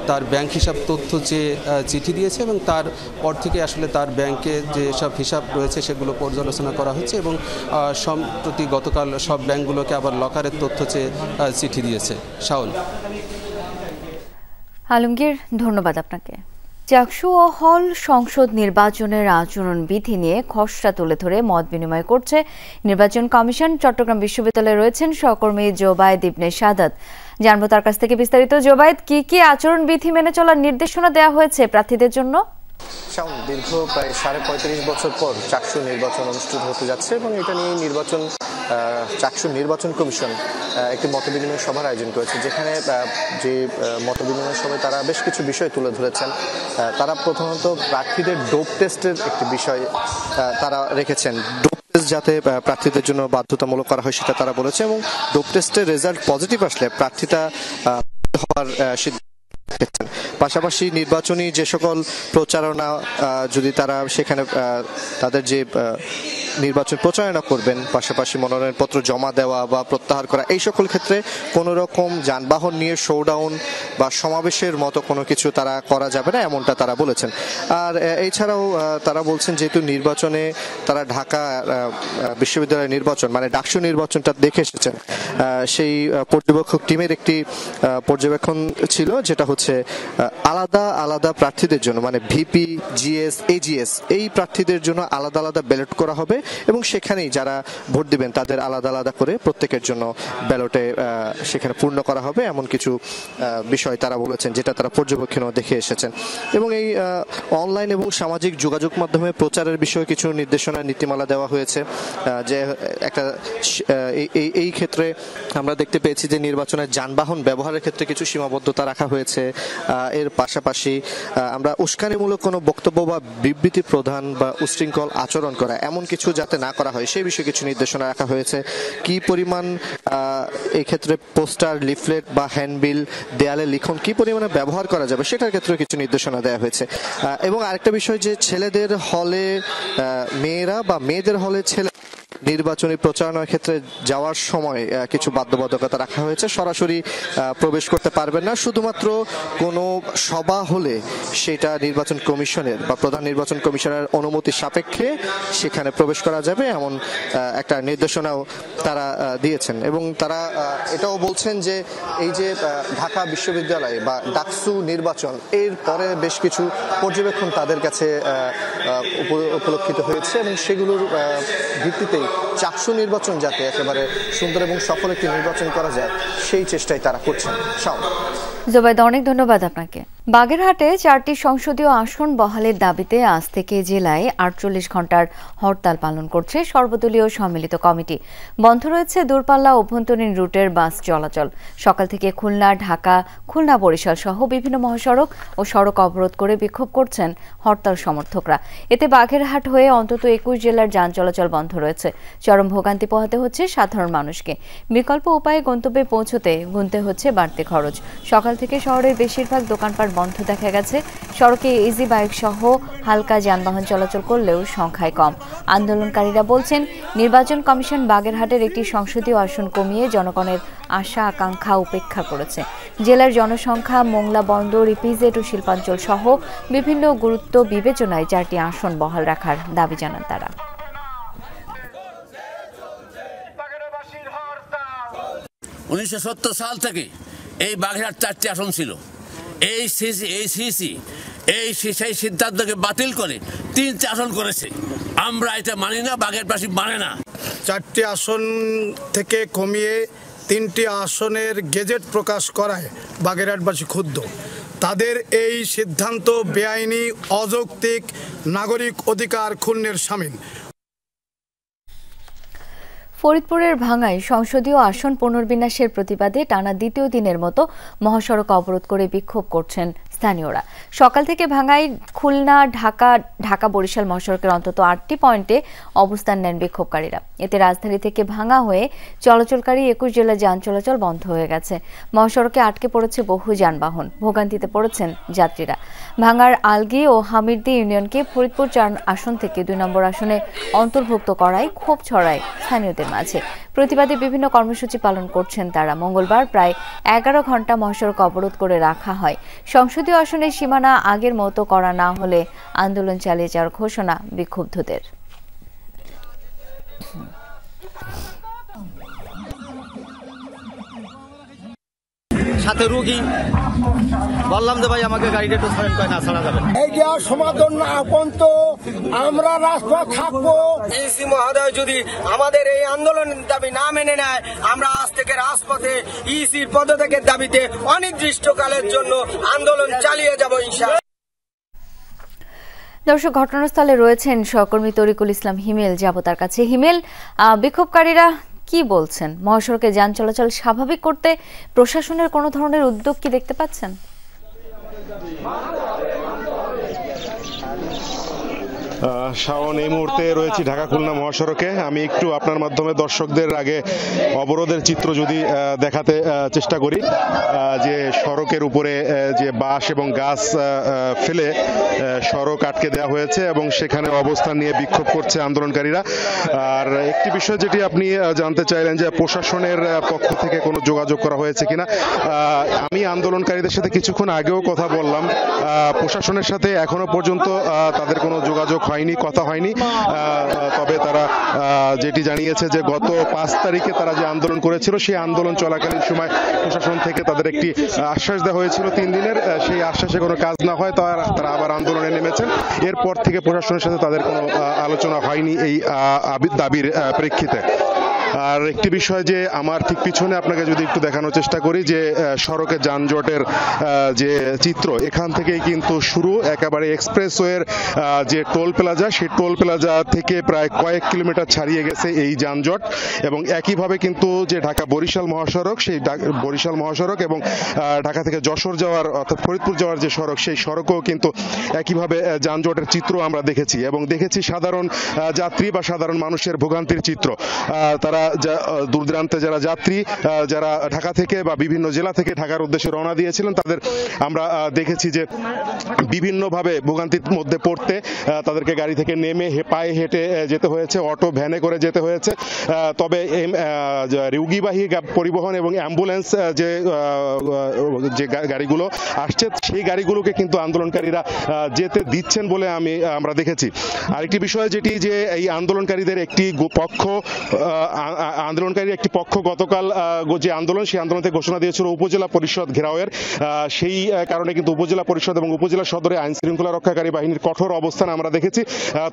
তার ব্যাংক হিসাব তথ্য চেয়ে চিঠি দিয়েছে এবং তারপর থেকে আসলে তার ব্যাংকে যে সব হিসাব রয়েছে সেগুলো পর্যালোচনা করা হচ্ছে এবং সম্প্রতি গতকাল সব ব্যাংকগুলোকে আবার লকারের তথ্য চেয়ে চিঠি দিয়েছে। শাওন। আলমগীর, ধন্যবাদ আপনাকে। চাকসু ও হল সংসদ নির্বাচনের আচরণবিধি নিয়ে খসড়া তুলে ধরে মত বিনিময় করছে নির্বাচন কমিশন। চট্টগ্রাম বিশ্ববিদ্যালয়ে রয়েছেন সহকর্মী জোবায়েদ ইবনে সাদাত। জানবো তার কাছ থেকে বিস্তারিত। জোবায়েদ, কি কি আচরণবিধি মেনে চলার নির্দেশনা দেওয়া হয়েছে প্রার্থীদের জন্য? দীর্ঘ প্রায় 35 বছর পর চাকসু নির্বাচন অনুষ্ঠিত হতে যাচ্ছে এবং এটা নিয়ে চাকসু নির্বাচন কমিশন একটি মতবিনিময় সভার আয়োজন করেছে, যেখানে যে মতবিনিময় সভায় তারা বেশ কিছু বিষয় তুলে ধরেছেন। তারা প্রথমত প্রার্থীদের ডোপ টেস্টের একটি বিষয় তারা রেখেছেন। ডোপ টেস্ট যাতে প্রার্থীদের জন্য বাধ্যতামূলক করা হয় সেটা তারা বলেছে এবং ডোপ টেস্টের রেজাল্ট পজিটিভ আসলে প্রার্থীতা হওয়ার পাশাপাশি নির্বাচনী যে সকল প্রচারণা যদি তারা সেখানে তাদের যে নির্বাচন প্রচারণা করবেন, পাশাপাশি মনোনয়নপত্র জমা দেওয়া বা প্রত্যাহার করা, এই সকল ক্ষেত্রে কোনো রকম যানবাহন নিয়ে শোডাউন বা সমাবেশের মতো কোনো কিছু তারা করা যাবে না, এমনটা তারা বলেছেন। আর এছাড়াও তারা বলছেন যেহেতু নির্বাচনে তারা ঢাকা বিশ্ববিদ্যালয়ের নির্বাচন মানে ডাকসু নির্বাচনটা দেখে এসেছেন, সেই পর্যবেক্ষক টিমের একটি পর্যবেক্ষণ ছিল যেটা হচ্ছে আলাদা আলাদা প্রার্থীদের জন্য মানে ভিপি, জিএস, এজিএস এই প্রার্থীদের জন্য আলাদা আলাদা ব্যালট করা হবে এবং সেখানেই যারা ভোট দিবেন তাদের আলাদা আলাদা করে প্রত্যেকের জন্য ব্যালটে সেখানে পূর্ণ করা হবে, এমন কিছু বিষয় তারা বলেছেন যেটা তারা পর্যবেক্ষণও দেখে এসেছেন। এবং এই অনলাইন এবং সামাজিক যোগাযোগ মাধ্যমে প্রচারের বিষয়ে কিছু নির্দেশনা নীতিমালা দেওয়া হয়েছে, যে একটা এই ক্ষেত্রে আমরা দেখতে পেয়েছি যে নির্বাচনের যানবাহন ব্যবহারের ক্ষেত্রে কিছু সীমাবদ্ধতা রাখা হয়েছে। এর পাশাপাশি আমরা উস্কানিমূলক কোনো বক্তব্য বা বিবৃতি প্রদান বা উশৃঙ্খল আচরণ করা এমন কিছু যাতে না করা হয় সেই বিষয়ে কিছু নির্দেশনা রাখা হয়েছে। কি পরিমাণ এই ক্ষেত্রে পোস্টার, লিফলেট বা হ্যান্ডবিল, দেয়ালে লিখন কি পরিমাণে ব্যবহার করা যাবে সেটার ক্ষেত্রে কিছু নির্দেশনা দেওয়া হয়েছে। এবং আরেকটা বিষয় যে ছেলেদের হলে মেয়েরা বা মেয়েদের হলে ছেলে নির্বাচনী প্রচারণার ক্ষেত্রে যাওয়ার সময় কিছু বাধ্যবাধকতা রাখা হয়েছে। সরাসরি প্রবেশ করতে পারবেন না, শুধুমাত্র কোনো সভা হলে সেটা নির্বাচন কমিশনের বা প্রধান নির্বাচন কমিশনের অনুমতি সাপেক্ষে সেখানে প্রবেশ করা যাবে, এমন একটা নির্দেশনাও তারা দিয়েছেন। এবং তারা এটাও বলছেন যে এই যে ঢাকা বিশ্ববিদ্যালয় বা ডাকসু নির্বাচন এর পরে বেশ কিছু পর্যবেক্ষণ তাদের কাছে উপলক্ষিত হয়েছে এবং সেগুলোর ভিত্তিতেই চাকসু নির্বাচন যাতে একেবারে সুন্দর এবং সফল একটি নির্বাচন করা যায় সেই চেষ্টাই তারা করছেন। জোবাইদা, অনেক ধন্যবাদ আপনাকে। বাগেরহাটে 4টি সংসদীয় আসন বহালের দাবিতে আজ থেকে জেলায় 48 ঘন্টার হরতাল পালন করছে সর্বদলীয় সম্মিলিত কমিটি। বন্ধ রয়েছে দূরপাল্লা অভ্যন্তরীণ রুটের বাস চলাচল। সকাল থেকে খুলনা, ঢাকা, খুলনা বরিশাল সহ বিভিন্ন মহাসড়ক ও সড়ক অবরোধ করে বিক্ষোভ করছেন হরতাল সমর্থকরা। এতে বাগেরহাট হয়ে অন্তত 21 জেলার যান চলাচল বন্ধ রয়েছে। চরম ভোগান্তি পোহাতে হচ্ছে সাধারণ মানুষকে। বিকল্প উপায়ে গন্তব্যে পৌঁছতে গুনতে হচ্ছে বাড়তি খরচ। সকাল থেকে শহরের বেশিরভাগ দোকানপাট বন্ধ দেখা গেছে। সড়কে ইজি বাইক সহ হালকা যানবাহন চলাচল করলেও সংখ্যায় কম। আন্দোলনকারীরা বলছেন, নির্বাচন কমিশন বাগেরহাটের একটি সংসদীয় আসন কমিয়ে জনগণের আশা আকাঙ্ক্ষা উপেক্ষা করেছে। জেলার জনসংখ্যা, মোংলা বন্দর, ইপিজেড ও শিল্পাঞ্চল সহ বিভিন্ন গুরুত্ব বিবেচনায় 4টি আসন বহাল রাখার দাবি জানান তারা। 1970 সাল থেকে এই বাগেরহাট 4টি আসন ছিল। এই সেই সিদ্ধান্তকে বাতিল করে 3টি আসন করেছে। আমরা এটা মানি না, বাগেরহাটবাসী মানে না। 4টি আসন থেকে কমিয়ে 3টি আসনের গেজেট প্রকাশ করায় বাগেরহাটবাসী ক্ষুব্ধ। তাদের এই সিদ্ধান্ত বেআইনি, অযৌক্তিক, নাগরিক অধিকার ক্ষুণ্ণের শামিল। ফরিদপুরের ভাঙ্গায় সংসদীয় আসন পুনর্বিন্যাসের প্রতিবাদে টানা দ্বিতীয় দিনের মতো মহাসড়ক অবরোধ করে বিক্ষোভ করছেন স্থানীয়রা। সকাল থেকে ভাঙ্গায় খুলনা, ঢাকা বরিশাল মহাসড়কের অন্তত 8টি পয়েন্টে অবস্থান নেন বিক্ষোভকারীরা। এতে রাজধানী থেকে ভাঙ্গা হয়ে চলাচলকারী 21 জেলার যান চলাচল বন্ধ হয়ে গেছে। মহাসড়কে আটকে পড়েছে বহু যানবাহন। ভোগান্তিতে পড়েছেন যাত্রীরা। ভাঙ্গার আলগি ও হামিরদি ইউনিয়নকে ফরিদপুর 4 আসন থেকে 2 নম্বর আসনে অন্তর্ভুক্ত করায় ক্ষোভ ছড়ায় স্থানীয়দের মাঝে। প্রতিবাদে বিভিন্ন কর্মসূচি পালন করছেন তারা। মঙ্গলবার প্রায় 11 ঘন্টা মহাসড়ক অবরোধ করে রাখা হয়। সংসদীয় আসনের সীমানা আগের মতো করা না হলে আন্দোলন চালিয়ে যাওয়ার ঘোষণা বিক্ষুব্ধদের। সাথে রোগী বললাম যে ভাই আমাকে গাড়িটা একটু ছাড়েন, কয় না ছাড়া যাবে। এইটা সমাধান না পর্যন্ত আমরা রাজপথ থাকবো। ডিসি মহোদয় যদি আমাদের এই আন্দোলনের দাবি না মেনে নেয়, আমরা আজ থেকে রাজপথে ইসির পদত্যাগের দাবিতে অনির্দিষ্টকালের জন্য আন্দোলন চালিয়ে যাব ইনশাআল্লাহ। দর্শক, ঘটনাস্থলে রয়েছেন সহকর্মী তরিকুল ইসলাম হিমেল। যাব তার কাছে। হিমেল, বিক্ষোভকারীরা কি বলছেন? মহাসড়কে যান চলাচল স্বাভাবিক করতে প্রশাসনের কোনো ধরনের উদ্যোগ কি দেখতে পাচ্ছেন? শাওন, এই মুহূর্তে রয়েছি ঢাকা খুলনা মহাসড়কে। আমি একটু আপনার মাধ্যমে দর্শকদের আগে অবরোধের চিত্র যদি দেখাতে চেষ্টা করি, যে সড়কের উপরে যে বাঁশ এবং গাছ ফেলে সড়ক আটকে দেওয়া হয়েছে এবং সেখানে অবস্থান নিয়ে বিক্ষোভ করছে আন্দোলনকারীরা। আর একটি বিষয় যেটি আপনি জানতে চাইলেন যে প্রশাসনের পক্ষ থেকে কোনো যোগাযোগ করা হয়েছে কিনা। আমি আন্দোলনকারীদের সাথে কিছুক্ষণ আগেও কথা বললাম। প্রশাসনের সাথে এখনো পর্যন্ত তাদের কোনো যোগাযোগ হয়নি, কথা হয়নি। তবে তারা যেটি জানিয়েছে যে গত 5 তারিখে তারা যে আন্দোলন করেছিল, সেই আন্দোলন চলাকালীন সময় প্রশাসন থেকে তাদের একটি আশ্বাস দেওয়া হয়েছিল 3 দিনের। সেই আশ্বাসে কোনো কাজ না হয় তারা আবার আন্দোলনে নেমেছেন। এরপর থেকে প্রশাসনের সাথে তাদের কোনো আলোচনা হয়নি এই দাবির প্রেক্ষিতে। আর একটি বিষয় যে আমার ঠিক পিছনে আপনাকে যদি একটু দেখানোর চেষ্টা করি, যে সড়কে যানজটের যে চিত্র, এখান থেকেই কিন্তু শুরু। একেবারে এক্সপ্রেসওয়ের যে টোল প্লাজা, সেই টোল প্লাজা থেকে প্রায় কয়েক কিলোমিটার ছাড়িয়ে গেছে এই যানজট। এবং একইভাবে কিন্তু যে ঢাকা বরিশাল মহাসড়ক, সেই বরিশাল মহাসড়ক এবং ঢাকা থেকে যশোর যাওয়ার অর্থাৎ ফরিদপুর যাওয়ার যে সড়ক, সেই সড়কও কিন্তু একইভাবে যানজটের চিত্র আমরা দেখেছি। এবং দেখেছি সাধারণ যাত্রী বা সাধারণ মানুষের ভোগান্তির চিত্র। তারা দূর দূরান্তে যারা যাত্রী, যারা ঢাকা থেকে বা বিভিন্ন জেলা থেকে ঢাকার উদ্দেশ্যে রওনা দিয়েছিলেন, তাদের আমরা দেখেছি যে বিভিন্নভাবে ভোগান্তির মধ্যে পড়তে তাদেরকে গাড়ি থেকে নেমে পায়ে হেঁটে যেতে হয়েছে, অটো ভ্যানে করে যেতে হয়েছে। তবে রোগীবাহী পরিবহন এবং অ্যাম্বুলেন্স যে গাড়িগুলো আসছে, সেই গাড়িগুলোকে কিন্তু আন্দোলনকারীরা যেতে দিচ্ছেন বলে আমরা দেখেছি। আরেকটি বিষয় যেটি, যে এই আন্দোলনকারীদের একটি পক্ষ আন্দোলনকারী একটি পক্ষ গতকাল যে আন্দোলন, সেই আন্দোলন থেকে ঘোষণা দিয়েছিল উপজেলা পরিষদ ঘেরাওয়ের। সেই কারণে কিন্তু উপজেলা পরিষদ এবং উপজেলা সদরে আইন শৃঙ্খলা রক্ষাকারী বাহিনীর কঠোর অবস্থান আমরা দেখেছি।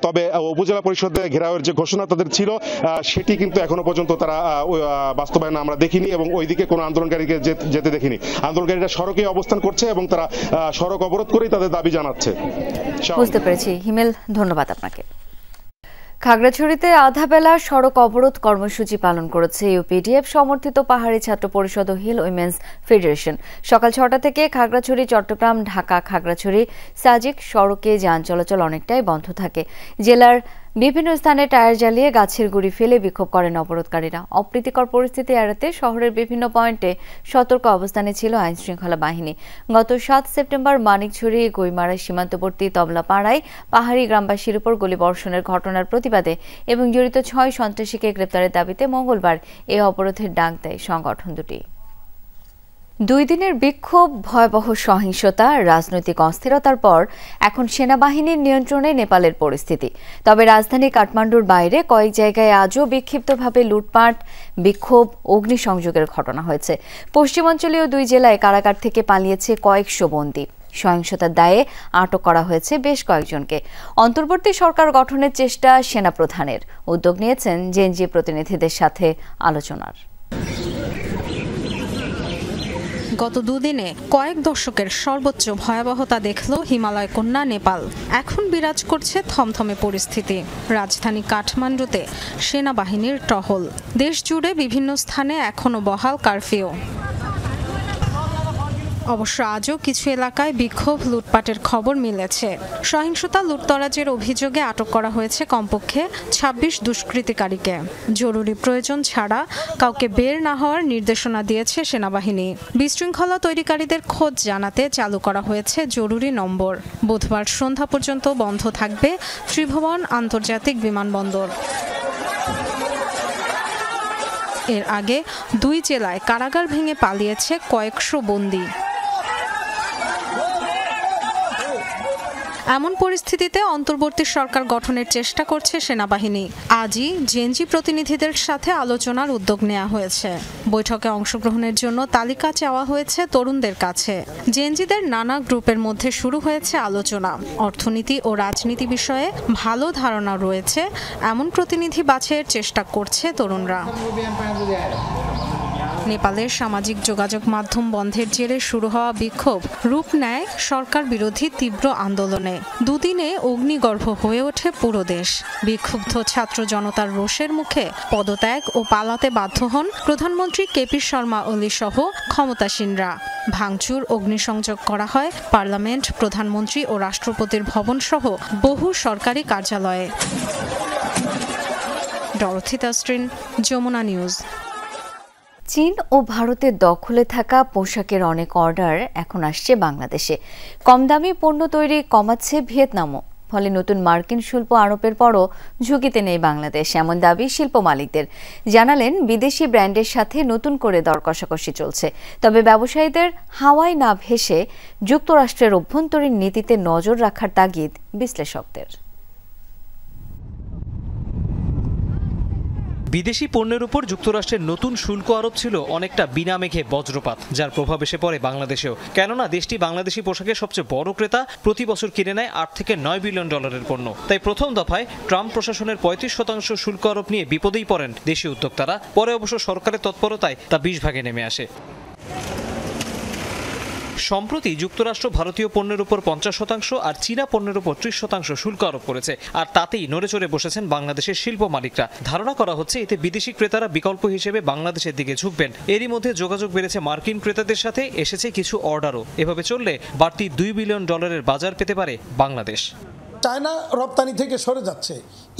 তবে উপজেলা পরিষদ ঘেরাওয়ের যে ঘোষণা তাদের ছিল, সেটি কিন্তু এখনো পর্যন্ত তারা বাস্তবায়ন আমরা দেখিনি এবং ওইদিকে কোনো আন্দোলনকারীকে যেতে দেখিনি। আন্দোলনকারীরা সড়কে অবস্থান করছে এবং তারা সড়ক অবরোধ করেই তাদের দাবি জানাচ্ছে। বুঝতে পেরেছি হিমেল, ধন্যবাদ আপনাকে। খাগড়াছড়িতে আধা বেলা সড়ক অবরোধ কর্মসূচি পালন করেছে ইউপিডিএফ সমর্থিত পাহাড়ি ছাত্র পরিষদ ও হিল উইমেন্স ফেডারেশন। সকাল 6টা থেকে খাগড়াছড়ি, চট্টগ্রাম, ঢাকা, খাগড়াছড়ি, সাজিক সড়কে যান চলাচল অনেকটাই বন্ধ থাকে। জেলার বিভিন্ন স্থানে টায়ার জ্বালিয়ে গাছের গুঁড়ি ফেলে বিক্ষোভ করেন অবরোধকারীরা। অপ্রীতিকর পরিস্থিতি এড়াতে শহরের বিভিন্ন পয়েন্টে সতর্ক অবস্থানে ছিল আইন শৃঙ্খলা বাহিনী। গত 7 সেপ্টেম্বর মানিকছড়ি গুইমারা সীমান্তবর্তী তবলাপাড়ায় পাহাড়ি গ্রামবাসীর উপর গুলিবর্ষণের ঘটনার প্রতিবাদে এবং জড়িত 6 সন্ত্রাসীকে গ্রেপ্তারের দাবিতে মঙ্গলবার এই অবরোধের ডাক দেয় সংগঠন দুটি। 2 দিনের বিক্ষোভ, ভয়াবহ সহিংসতা, রাজনৈতিক অস্থিরতার পর এখন সেনাবাহিনীর নিয়ন্ত্রণে নেপালের পরিস্থিতি। তবে রাজধানী কাঠমান্ডুর বাইরে কয়েক জায়গায় আজও বিক্ষিপ্তভাবে লুটপাট, বিক্ষোভ, অগ্নিসংযোগের ঘটনা হয়েছে। পশ্চিমাঞ্চলীয় 2 জেলায় কারাগার থেকে পালিয়েছে কয়েকশো বন্দী। সহিংসতার দায়ে আটক করা হয়েছে বেশ কয়েকজনকে। অন্তর্বর্তী সরকার গঠনের চেষ্টা সেনাপ্রধানের। উদ্যোগ নিয়েছেন জেএনজি প্রতিনিধিদের সাথে আলোচনার। গত 2 দিনে কয়েক দশকের সর্বোচ্চ ভয়াবহতা দেখল হিমালয় কন্যা নেপাল। এখন বিরাজ করছে থমথমে পরিস্থিতি। রাজধানী কাঠমান্ডুতে সেনাবাহিনীর টহল। দেশ জুড়ে বিভিন্ন স্থানে এখনো বহাল কারফিউ। অবশ্য আজও কিছু এলাকায় বিক্ষোভ, লুটপাটের খবর মিলেছে। সহিংসতা, লুটতরাজের অভিযোগে আটক করা হয়েছে কমপক্ষে 26 দুষ্কৃতিকারীকে। জরুরি প্রয়োজন ছাড়া কাউকে বের না হওয়ার নির্দেশনা দিয়েছে সেনাবাহিনী। বিশৃঙ্খলা তৈরিকারীদের খোঁজ জানাতে চালু করা হয়েছে জরুরি নম্বর। বুধবার সন্ধ্যা পর্যন্ত বন্ধ থাকবে ত্রিভুবন আন্তর্জাতিক বিমানবন্দর। এর আগে 2 জেলায় কারাগার ভেঙে পালিয়েছে কয়েকশো বন্দী। এমন পরিস্থিতিতে অন্তর্বর্তী সরকার গঠনের চেষ্টা করছে সেনাবাহিনী। আজই জেএনজি প্রতিনিধিদের সাথে আলোচনার উদ্যোগ নেওয়া হয়েছে। বৈঠকে অংশগ্রহণের জন্য তালিকা চাওয়া হয়েছে তরুণদের কাছে। জেএনজিদের নানা গ্রুপের মধ্যে শুরু হয়েছে আলোচনা। অর্থনীতি ও রাজনীতি বিষয়ে ভালো ধারণা রয়েছে এমন প্রতিনিধি বাছাইয়ের চেষ্টা করছে তরুণরা। নেপালের সামাজিক যোগাযোগ মাধ্যম বন্ধের জেরে শুরু হওয়া বিক্ষোভ রূপ নেয় সরকার বিরোধী তীব্র আন্দোলনে। 2 দিনে অগ্নিগর্ভ হয়ে ওঠে পুরো দেশ। বিক্ষুব্ধ ছাত্র জনতার রোষের মুখে পদত্যাগ ও পালাতে বাধ্য হন প্রধানমন্ত্রী কেপি শর্মা ওলি সহ ক্ষমতাসীনরা। ভাঙচুর, অগ্নিসংযোগ করা হয় পার্লামেন্ট, প্রধানমন্ত্রী ও রাষ্ট্রপতির ভবন সহ বহু সরকারি কার্যালয়ে। Dorothy Tasrin, Jamuna news. চীন ও ভারতের দখলে থাকা পোশাকের অনেক অর্ডার এখন আসছে বাংলাদেশে। কম দামি পণ্য তৈরি কমাচ্ছে ভিয়েতনামও। ফলে নতুন মার্কিন শুল্ক আরোপের পরও ঝুঁকিতে নেই বাংলাদেশ, এমন দাবি শিল্প মালিকদের। জানালেন বিদেশি ব্র্যান্ডের সাথে নতুন করে দর কষাকষি চলছে। তবে ব্যবসায়ীদের হাওয়ায় না ভেসে যুক্তরাষ্ট্রের অভ্যন্তরীণ নীতিতে নজর রাখার তাগিদ বিশ্লেষকদের। বিদেশি পণ্যের উপর যুক্তরাষ্ট্রের নতুন শুল্ক আরোপ ছিল অনেকটা বিনা মেঘে বজ্রপাত, যার প্রভাব এসে পড়ে বাংলাদেশেও। কেননা দেশটি বাংলাদেশি পোশাকের সবচেয়ে বড় ক্রেতা, প্রতি বছর কিনে নেয় $8 থেকে $9 বিলিয়ন পণ্য। তাই প্রথম দফায় ট্রাম্প প্রশাসনের 35% শুল্ক আরোপ নিয়ে বিপদেই পড়েন দেশীয় উদ্যোক্তারা। পরে অবশ্য সরকারের তৎপরতায় তা 20 ভাগে নেমে আসে। সম্প্রতি যুক্তরাষ্ট্র ভারতীয় পণ্যের উপর 50% আর চীনা পণ্যের উপর 30% শুল্ক আরোপ করেছে। আর তাতেই নড়ে চড়ে বসেছেন বাংলাদেশের শিল্প মালিকরা। ধারণা করা হচ্ছে এতে বিদেশি ক্রেতারা বিকল্প হিসেবে বাংলাদেশের দিকে ঝুঁকবেন। এরই মধ্যে যোগাযোগ বেড়েছে মার্কিন ক্রেতাদের সাথে, এসেছে কিছু অর্ডারও। এভাবে চললে বাড়তি $2 বিলিয়ন বাজার পেতে পারে বাংলাদেশ। চায়না রপ্তানি থেকে সরে যাচ্ছে,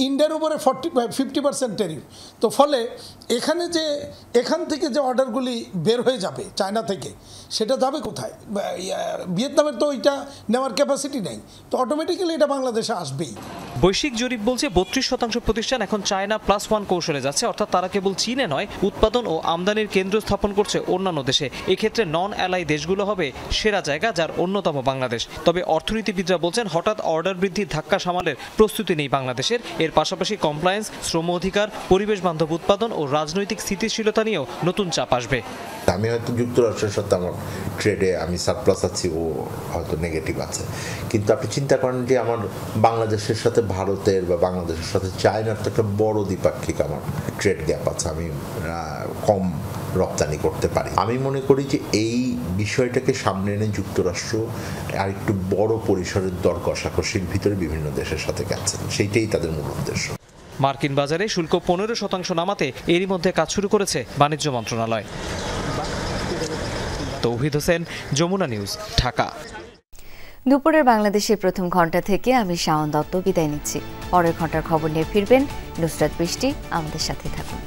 ইন্ডিয়ার উপরে 50% ট্যারিফ। তো ফলে এখান থেকে যে অর্ডারগুলি বের হয়ে যাবে চায়না থেকে, সেটা যাবে কোথায়? ভিয়েতনামের তো ওইটা নেওয়ার ক্যাপাসিটি নেই, তো অটোমেটিক্যালি এটা বাংলাদেশে আসবেই। বৈশ্বিক জরিপ বলছে 32% প্রতিষ্ঠান এখন চায়না +1 কৌশলে যাচ্ছে, অর্থাৎ তারা কেবল চীনে নয়, উৎপাদন ও আমদানির কেন্দ্র স্থাপন করছে অন্যান্য দেশে। এক্ষেত্রে নন অ্যালাই দেশগুলো হবে সেরা জায়গা, যার অন্যতম বাংলাদেশ। তবে অর্থনীতিবিদরা বলছেন হঠাৎ অর্ডার বৃদ্ধির ধাক্কা সামালের প্রস্তুতি নেই বাংলাদেশের। এর পাশাপাশি কমপ্লায়েন্স, শ্রম অধিকার, পরিবেশ বান্ধব উৎপাদন ও রাজনৈতিক স্থিতিশীলতা নিয়েও নতুন চাপ আসবে। আমি হয়তো যুক্তরাষ্ট্রের সাথে আমার ট্রেডে আমি সারপ্লাস আছি, ও হয়তো নেগেটিভ আছে, কিন্তু আপনি চিন্তা করেন যে আমার বাংলাদেশের সাথে ভারতের বা বাংলাদেশের সাথে চায়নার তো একটা বড় দ্বিপাক্ষিক আমার ট্রেড গ্যাপ আছে, আমি কম রপ্তানি করতে পারি। আমি মনে করি যে এই বিষয়টাকে সামনে এনে যুক্তরাষ্ট্র আর একটু বড় পরিসরের দর কষাকষির ভিতরে বিভিন্ন দেশের সাথে গেছে, সেইটাই তাদের মূল উদ্দেশ্য। মার্কিন বাজারে শুল্ক 15% নামাতে এরই মধ্যে কাজ শুরু করেছে বাণিজ্য মন্ত্রণালয়। তৌহিদ হোসেন, যমুনা নিউজ, ঢাকা। দুপুরের বাংলাদেশের প্রথম ঘন্টা থেকে আমি শাওন দত্ত বিদায় নিচ্ছি। পরের ঘন্টার খবর নিয়ে ফিরবেন নুসরাত বৃষ্টি। আমাদের সাথে থাকুন।